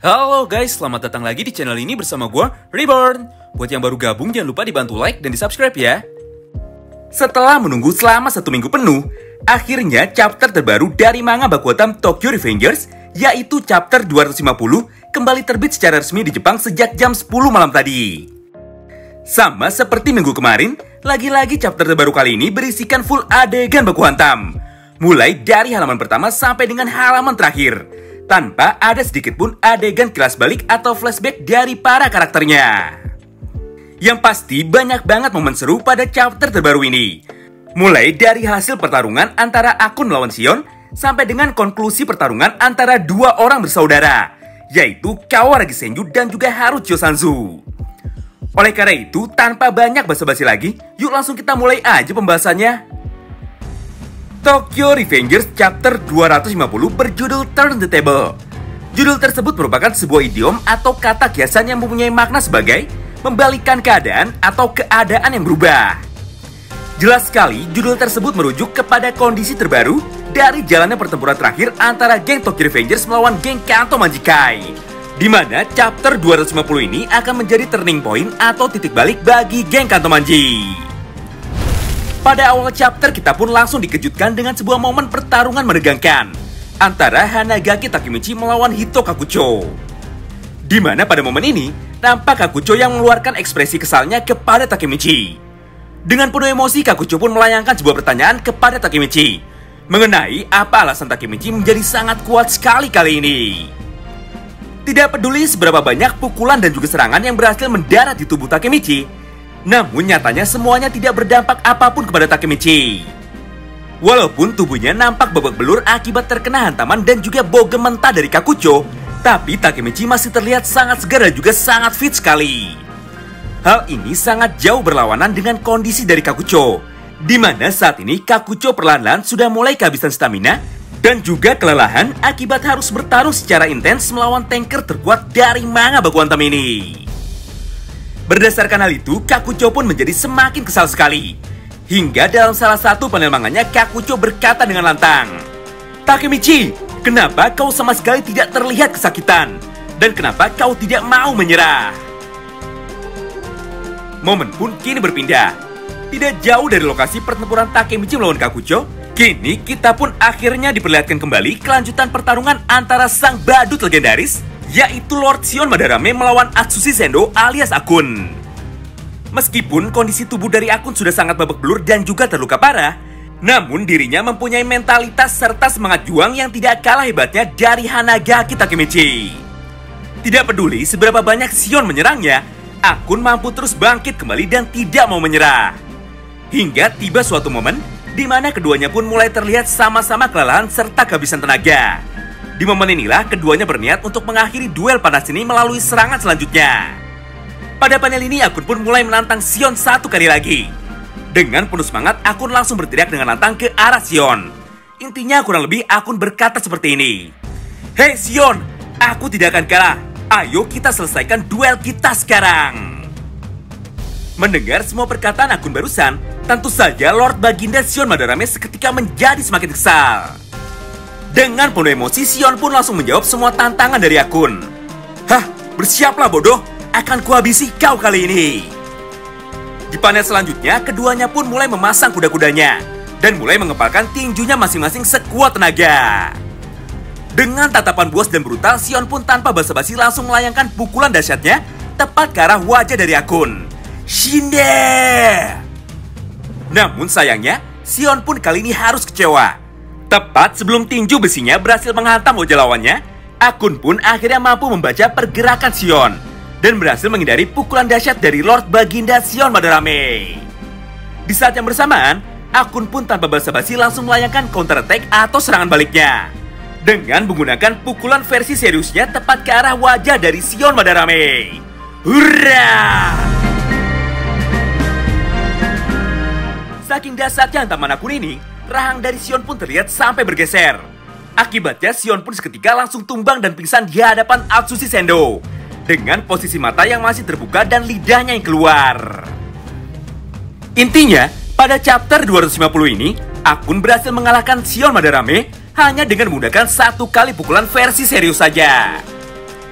Halo guys, selamat datang lagi di channel ini bersama gue, Reborn. Buat yang baru gabung, jangan lupa dibantu like dan di subscribe ya. Setelah menunggu selama 1 minggu penuh, akhirnya chapter terbaru dari manga Bakuatam Tokyo Revengers, yaitu chapter 250, kembali terbit secara resmi di Jepang sejak jam 10 malam tadi. Sama seperti minggu kemarin, lagi-lagi chapter terbaru kali ini berisikan full adegan baku hantam, mulai dari halaman pertama sampai dengan halaman terakhir, tanpa ada sedikit pun adegan kilas balik atau flashback dari para karakternya. Yang pasti banyak banget momen seru pada chapter terbaru ini. Mulai dari hasil pertarungan antara Akun melawan Shion, sampai dengan konklusi pertarungan antara dua orang bersaudara, yaitu Kawaragi Senju dan juga Harucho Sanzu. Oleh karena itu, tanpa banyak basa-basi lagi, yuk langsung kita mulai aja pembahasannya. Tokyo Revengers Chapter 250 berjudul Turn the Table. Judul tersebut merupakan sebuah idiom atau kata kiasan yang mempunyai makna sebagai membalikkan keadaan atau keadaan yang berubah. Jelas sekali, judul tersebut merujuk kepada kondisi terbaru dari jalannya pertempuran terakhir antara geng Tokyo Revengers melawan geng Kanto Manjikai, di mana chapter 250 ini akan menjadi turning point atau titik balik bagi geng Kanto Manji. Pada awal chapter kita pun langsung dikejutkan dengan sebuah momen pertarungan menegangkan antara Hanagaki Takemichi melawan Hito Kakucho, di mana pada momen ini nampak Kakucho yang mengeluarkan ekspresi kesalnya kepada Takemichi. Dengan penuh emosi, Kakucho pun melayangkan sebuah pertanyaan kepada Takemichi mengenai apa alasan Takemichi menjadi sangat kuat sekali kali ini. Tidak peduli seberapa banyak pukulan dan juga serangan yang berhasil mendarat di tubuh Takemichi, namun nyatanya semuanya tidak berdampak apapun kepada Takemichi. Walaupun tubuhnya nampak babak belur akibat terkena hantaman dan juga bogem mentah dari Kakucho, tapi Takemichi masih terlihat sangat segar dan juga sangat fit sekali. Hal ini sangat jauh berlawanan dengan kondisi dari Kakucho, di mana saat ini Kakucho perlahan-lahan sudah mulai kehabisan stamina dan juga kelelahan akibat harus bertarung secara intens melawan tanker terkuat dari manga baku hantam ini. Berdasarkan hal itu, Kakucho pun menjadi semakin kesal sekali. Hingga dalam salah satu panel manganya, Kakucho berkata dengan lantang, "Takemichi, kenapa kau sama sekali tidak terlihat kesakitan? Dan kenapa kau tidak mau menyerah?" Momen pun kini berpindah. Tidak jauh dari lokasi pertempuran Takemichi melawan Kakucho, kini kita pun akhirnya diperlihatkan kembali kelanjutan pertarungan antara sang badut legendaris, yaitu Lord Shion Madarame melawan Atsushi Sendo alias Akun. Meskipun kondisi tubuh dari Akun sudah sangat babak belur dan juga terluka parah, namun dirinya mempunyai mentalitas serta semangat juang yang tidak kalah hebatnya dari Hanagaki Takemichi. Tidak peduli seberapa banyak Shion menyerangnya, Akun mampu terus bangkit kembali dan tidak mau menyerah. Hingga tiba suatu momen di mana keduanya pun mulai terlihat sama-sama kelelahan serta kehabisan tenaga. Di momen inilah keduanya berniat untuk mengakhiri duel panas ini melalui serangan selanjutnya. Pada panel ini Akun pun mulai menantang Shion satu kali lagi. Dengan penuh semangat, Akun langsung berteriak dengan lantang ke arah Shion. Intinya kurang lebih Akun berkata seperti ini, "Hei Shion, aku tidak akan kalah. Ayo kita selesaikan duel kita sekarang." Mendengar semua perkataan Akun barusan, tentu saja Lord Baginda Shion Madarame seketika menjadi semakin kesal. Dengan penuh emosi, Shion pun langsung menjawab semua tantangan dari Akun. "Hah, bersiaplah bodoh, akan kuhabisi kau kali ini." Di panel selanjutnya, keduanya pun mulai memasang kuda-kudanya dan mulai mengepalkan tinjunya masing-masing sekuat tenaga. Dengan tatapan buas dan brutal, Shion pun tanpa basa-basi langsung melayangkan pukulan dahsyatnya tepat ke arah wajah dari Akun. "Shinde!" Namun sayangnya, Shion pun kali ini harus kecewa. Tepat sebelum tinju besinya berhasil menghantam wajah lawannya, Akun pun akhirnya mampu membaca pergerakan Shion dan berhasil menghindari pukulan dahsyat dari Lord Baginda Shion Madarame. Di saat yang bersamaan, Akun pun tanpa basa-basi langsung melayangkan counter attack atau serangan baliknya dengan menggunakan pukulan versi seriusnya tepat ke arah wajah dari Shion Madarame. Hurra! Saking dahsyatnya hantaman Akun ini, rahang dari Shion pun terlihat sampai bergeser. Akibatnya Shion pun seketika langsung tumbang dan pingsan di hadapan Atsushi Sendo dengan posisi mata yang masih terbuka dan lidahnya yang keluar. Intinya, pada chapter 250 ini, Akun berhasil mengalahkan Shion Madarame hanya dengan menggunakan satu kali pukulan versi serius saja.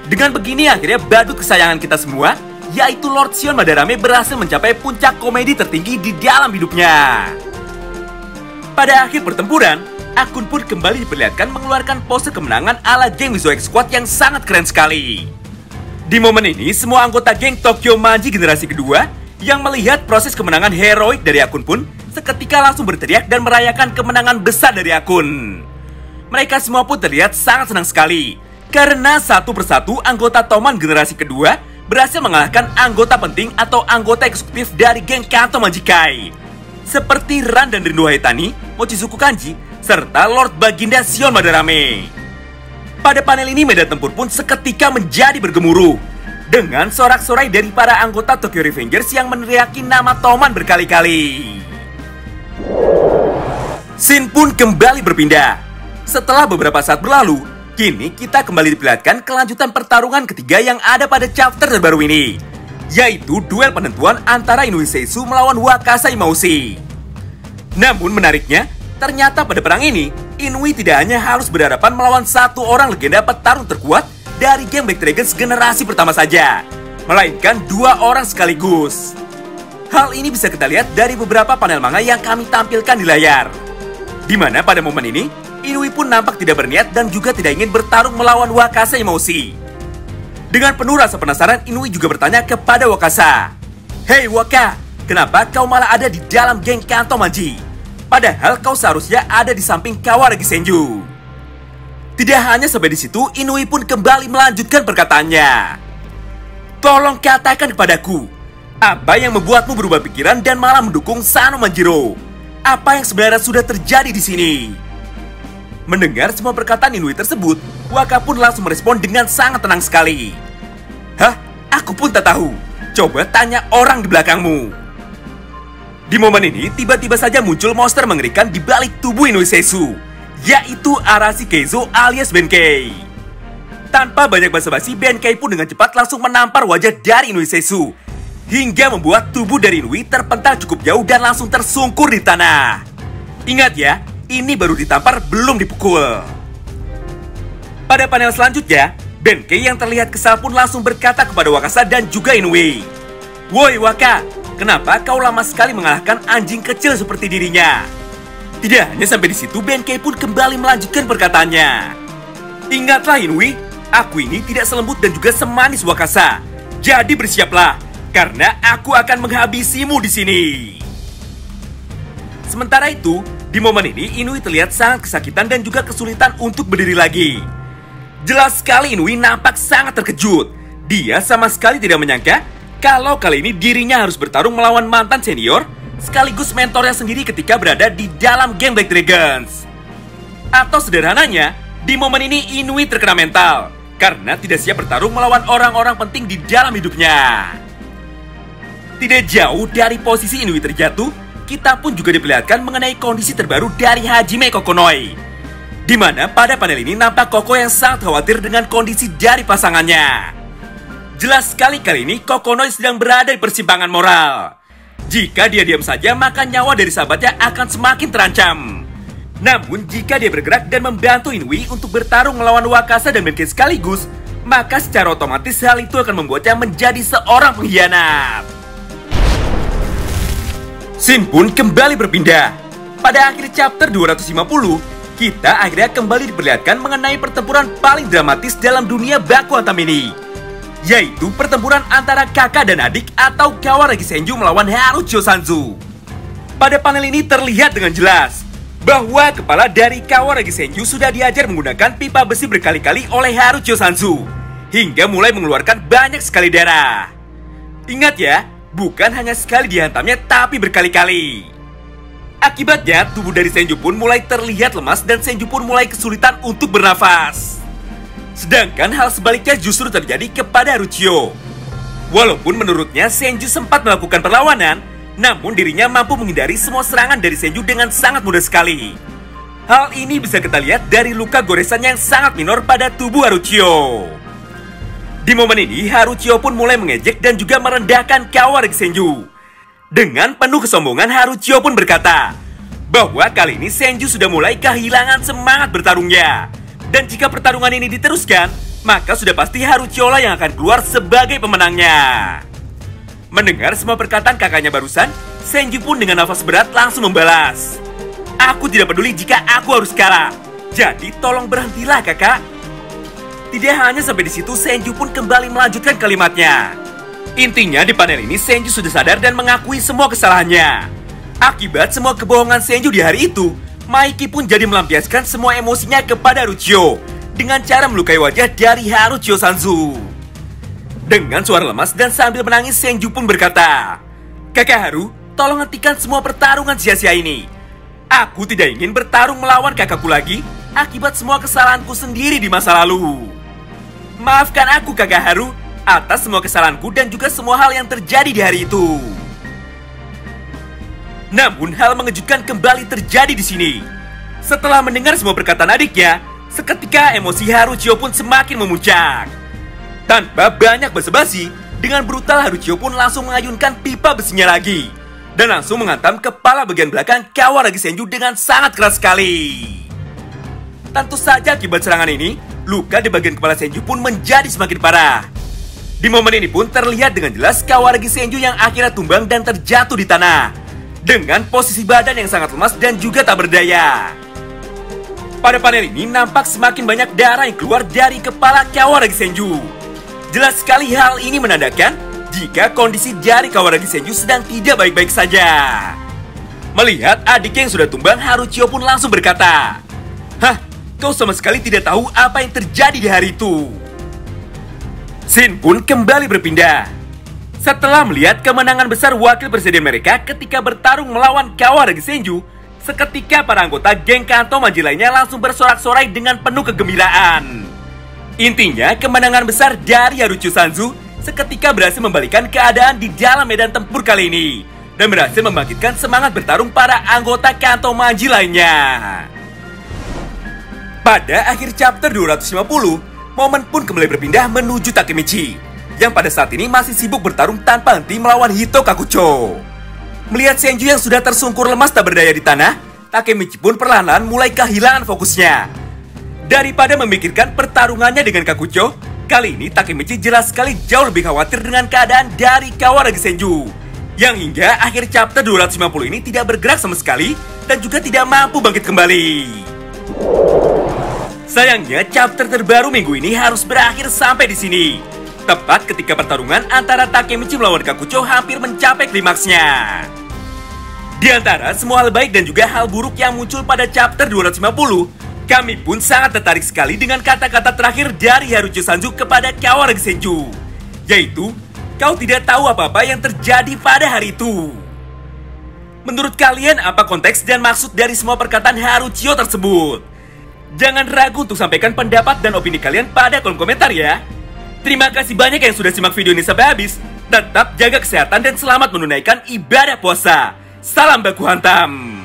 Dengan begini akhirnya badut kesayangan kita semua, yaitu Lord Xion Madarame berhasil mencapai puncak komedi tertinggi di dalam hidupnya. Pada akhir pertempuran, akun pun kembali diperlihatkan mengeluarkan pose kemenangan ala geng Mizuho X Squad yang sangat keren sekali. Di momen ini, semua anggota geng Tokyo Manji generasi kedua yang melihat proses kemenangan heroik dari akun pun seketika langsung berteriak dan merayakan kemenangan besar dari akun. Mereka semua pun terlihat sangat senang sekali karena satu persatu anggota Toman generasi kedua berhasil mengalahkan anggota penting atau anggota eksekutif dari geng Kanto Manjikai, seperti Ran dan Rindu Haitani, Mochizuku Kanji, serta Lord Baginda Xion Madarame. Pada panel ini medan tempur pun seketika menjadi bergemuruh dengan sorak-sorai dari para anggota Tokyo Revengers yang meneriaki nama Toman berkali-kali. Scene pun kembali berpindah. Setelah beberapa saat berlalu, kini kita kembali diperlihatkan kelanjutan pertarungan ketiga yang ada pada chapter terbaru ini, yaitu duel penentuan antara Inoue Seisu melawan Wakasa Imaushi. Namun menariknya, ternyata pada perang ini, Inoue tidak hanya harus berhadapan melawan satu orang legenda petarung terkuat dari geng Black Dragons generasi pertama saja, melainkan dua orang sekaligus. Hal ini bisa kita lihat dari beberapa panel manga yang kami tampilkan di layar, di mana pada momen ini, Inoue pun nampak tidak berniat dan juga tidak ingin bertarung melawan Wakasa Imaushi. Dengan penuh rasa penasaran, Inoue juga bertanya kepada Wakasa, "Hei Waka, kenapa kau malah ada di dalam geng Kanto Manji? Padahal kau seharusnya ada di samping Kawaragi Senju." Tidak hanya sampai di situ, Inoue pun kembali melanjutkan perkataannya. "Tolong katakan kepadaku, apa yang membuatmu berubah pikiran dan malah mendukung Sano Manjiro? Apa yang sebenarnya sudah terjadi di sini?" Mendengar semua perkataan Inoue tersebut, Waka pun langsung merespon dengan sangat tenang sekali. "Hah? Aku pun tak tahu. Coba tanya orang di belakangmu." Di momen ini, tiba-tiba saja muncul monster mengerikan di balik tubuh Inoue Seisu, yaitu Arashi Keizo alias Benkei. Tanpa banyak basa-basi, Benkei pun dengan cepat langsung menampar wajah dari Inoue Seisu, hingga membuat tubuh dari Inoue terpental cukup jauh dan langsung tersungkur di tanah. Ingat ya, ini baru ditampar, belum dipukul. Pada panel selanjutnya, Benkei yang terlihat kesal pun langsung berkata kepada Wakasa dan juga Inoue, "Woi Waka, kenapa kau lama sekali mengalahkan anjing kecil seperti dirinya?" Tidak hanya sampai di situ, Benkei pun kembali melanjutkan perkataannya. "Ingatlah Inoue, aku ini tidak selembut dan juga semanis Wakasa. Jadi bersiaplah, karena aku akan menghabisimu di sini." Sementara itu, di momen ini Inoue terlihat sangat kesakitan dan juga kesulitan untuk berdiri lagi. Jelas sekali Inoue nampak sangat terkejut. Dia sama sekali tidak menyangka kalau kali ini dirinya harus bertarung melawan mantan senior sekaligus mentornya sendiri ketika berada di dalam geng Black Dragons. Atau sederhananya, di momen ini Inoue terkena mental karena tidak siap bertarung melawan orang-orang penting di dalam hidupnya. Tidak jauh dari posisi Inoue terjatuh, kita pun juga diperlihatkan mengenai kondisi terbaru dari Hajime Kokonoi, di mana pada panel ini nampak Koko yang sangat khawatir dengan kondisi dari pasangannya. Jelas sekali kali ini Kokonoi sedang berada di persimpangan moral. Jika dia diam saja, maka nyawa dari sahabatnya akan semakin terancam. Namun jika dia bergerak dan membantu Inoue untuk bertarung melawan Wakasa dan Benkei sekaligus, maka secara otomatis hal itu akan membuatnya menjadi seorang pengkhianat. Scene pun kembali berpindah. Pada akhir chapter 250, kita akhirnya kembali diperlihatkan mengenai pertempuran paling dramatis dalam dunia baku hantam ini, yaitu pertempuran antara kakak dan adik atau Kawaragi Senju melawan Haruchio Sanzu. Pada panel ini terlihat dengan jelas bahwa kepala dari Kawaragi Senju sudah diajar menggunakan pipa besi berkali-kali oleh Haruchio Sanzu, hingga mulai mengeluarkan banyak sekali darah. Ingat ya, bukan hanya sekali dihantamnya, tapi berkali-kali. Akibatnya, tubuh dari Senju pun mulai terlihat lemas dan Senju pun mulai kesulitan untuk bernafas. Sedangkan hal sebaliknya justru terjadi kepada Haruchio. Walaupun menurutnya Senju sempat melakukan perlawanan, namun dirinya mampu menghindari semua serangan dari Senju dengan sangat mudah sekali. Hal ini bisa kita lihat dari luka goresan yang sangat minor pada tubuh Haruchio. Di momen ini, Haruchio pun mulai mengejek dan juga merendahkan Kawaragi Senju. Dengan penuh kesombongan, Haruchio pun berkata bahwa kali ini Senju sudah mulai kehilangan semangat bertarungnya. Dan jika pertarungan ini diteruskan, maka sudah pasti Haruchio lah yang akan keluar sebagai pemenangnya. Mendengar semua perkataan kakaknya barusan, Senju pun dengan nafas berat langsung membalas. Aku tidak peduli jika aku harus kalah. Jadi tolong berhentilah kakak. Tidak hanya sampai di situ, Senju pun kembali melanjutkan kalimatnya. Intinya di panel ini Senju sudah sadar dan mengakui semua kesalahannya. Akibat semua kebohongan Senju di hari itu, Maiki pun jadi melampiaskan semua emosinya kepada Haruchio dengan cara melukai wajah dari Haruchio Sanzu. Dengan suara lemas dan sambil menangis, Senju pun berkata, "Kakak Haru, tolong hentikan semua pertarungan sia-sia ini. Aku tidak ingin bertarung melawan kakakku lagi akibat semua kesalahanku sendiri di masa lalu. Maafkan aku kakak Haru atas semua kesalahanku dan juga semua hal yang terjadi di hari itu." Namun hal mengejutkan kembali terjadi di sini. Setelah mendengar semua perkataan adiknya, seketika emosi Haruchio pun semakin memuncak. Tanpa banyak basa-basi, dengan brutal Haruchio pun langsung mengayunkan pipa besinya lagi dan langsung menghantam kepala bagian belakang Kawaragi Senju dengan sangat keras sekali. Tentu saja akibat serangan ini, luka di bagian kepala Senju pun menjadi semakin parah. Di momen ini pun terlihat dengan jelas Kawaragi Senju yang akhirnya tumbang dan terjatuh di tanah dengan posisi badan yang sangat lemas dan juga tak berdaya. Pada panel ini nampak semakin banyak darah yang keluar dari kepala Kawaragi Senju. Jelas sekali hal ini menandakan jika kondisi jari Kawaragi Senju sedang tidak baik-baik saja. Melihat adiknya yang sudah tumbang, Haruchio pun langsung berkata, "Hah, kau sama sekali tidak tahu apa yang terjadi di hari itu." Scene pun kembali berpindah. Setelah melihat kemenangan besar wakil presiden mereka ketika bertarung melawan Kawaragi Senju, seketika para anggota geng Kanto Manji lainnya langsung bersorak-sorai dengan penuh kegembiraan. Intinya, kemenangan besar dari Haruchio Sanzu seketika berhasil membalikan keadaan di dalam medan tempur kali ini dan berhasil membangkitkan semangat bertarung para anggota Kanto Manji lainnya. Pada akhir chapter 250, momen pun kembali berpindah menuju Takemichi yang pada saat ini masih sibuk bertarung tanpa henti melawan Hito Kakucho. Melihat Senju yang sudah tersungkur lemas tak berdaya di tanah, Takemichi pun perlahan-lahan mulai kehilangan fokusnya. Daripada memikirkan pertarungannya dengan Kakucho, kali ini Takemichi jelas sekali jauh lebih khawatir dengan keadaan dari Kawaragi Senju yang hingga akhir chapter 250 ini tidak bergerak sama sekali dan juga tidak mampu bangkit kembali. Sayangnya chapter terbaru minggu ini harus berakhir sampai di sini, tepat ketika pertarungan antara Takemichi melawan Kakucho hampir mencapai klimaksnya. Di antara semua hal baik dan juga hal buruk yang muncul pada chapter 250, kami pun sangat tertarik sekali dengan kata-kata terakhir dari Haruchio Sanzu kepada Kawaragi Senju, yaitu, "Kau tidak tahu apa-apa yang terjadi pada hari itu." Menurut kalian apa konteks dan maksud dari semua perkataan Haruchio tersebut? Jangan ragu untuk sampaikan pendapat dan opini kalian pada kolom komentar ya. Terima kasih banyak yang sudah simak video ini sampai habis. Tetap jaga kesehatan dan selamat menunaikan ibadah puasa. Salam baku hantam.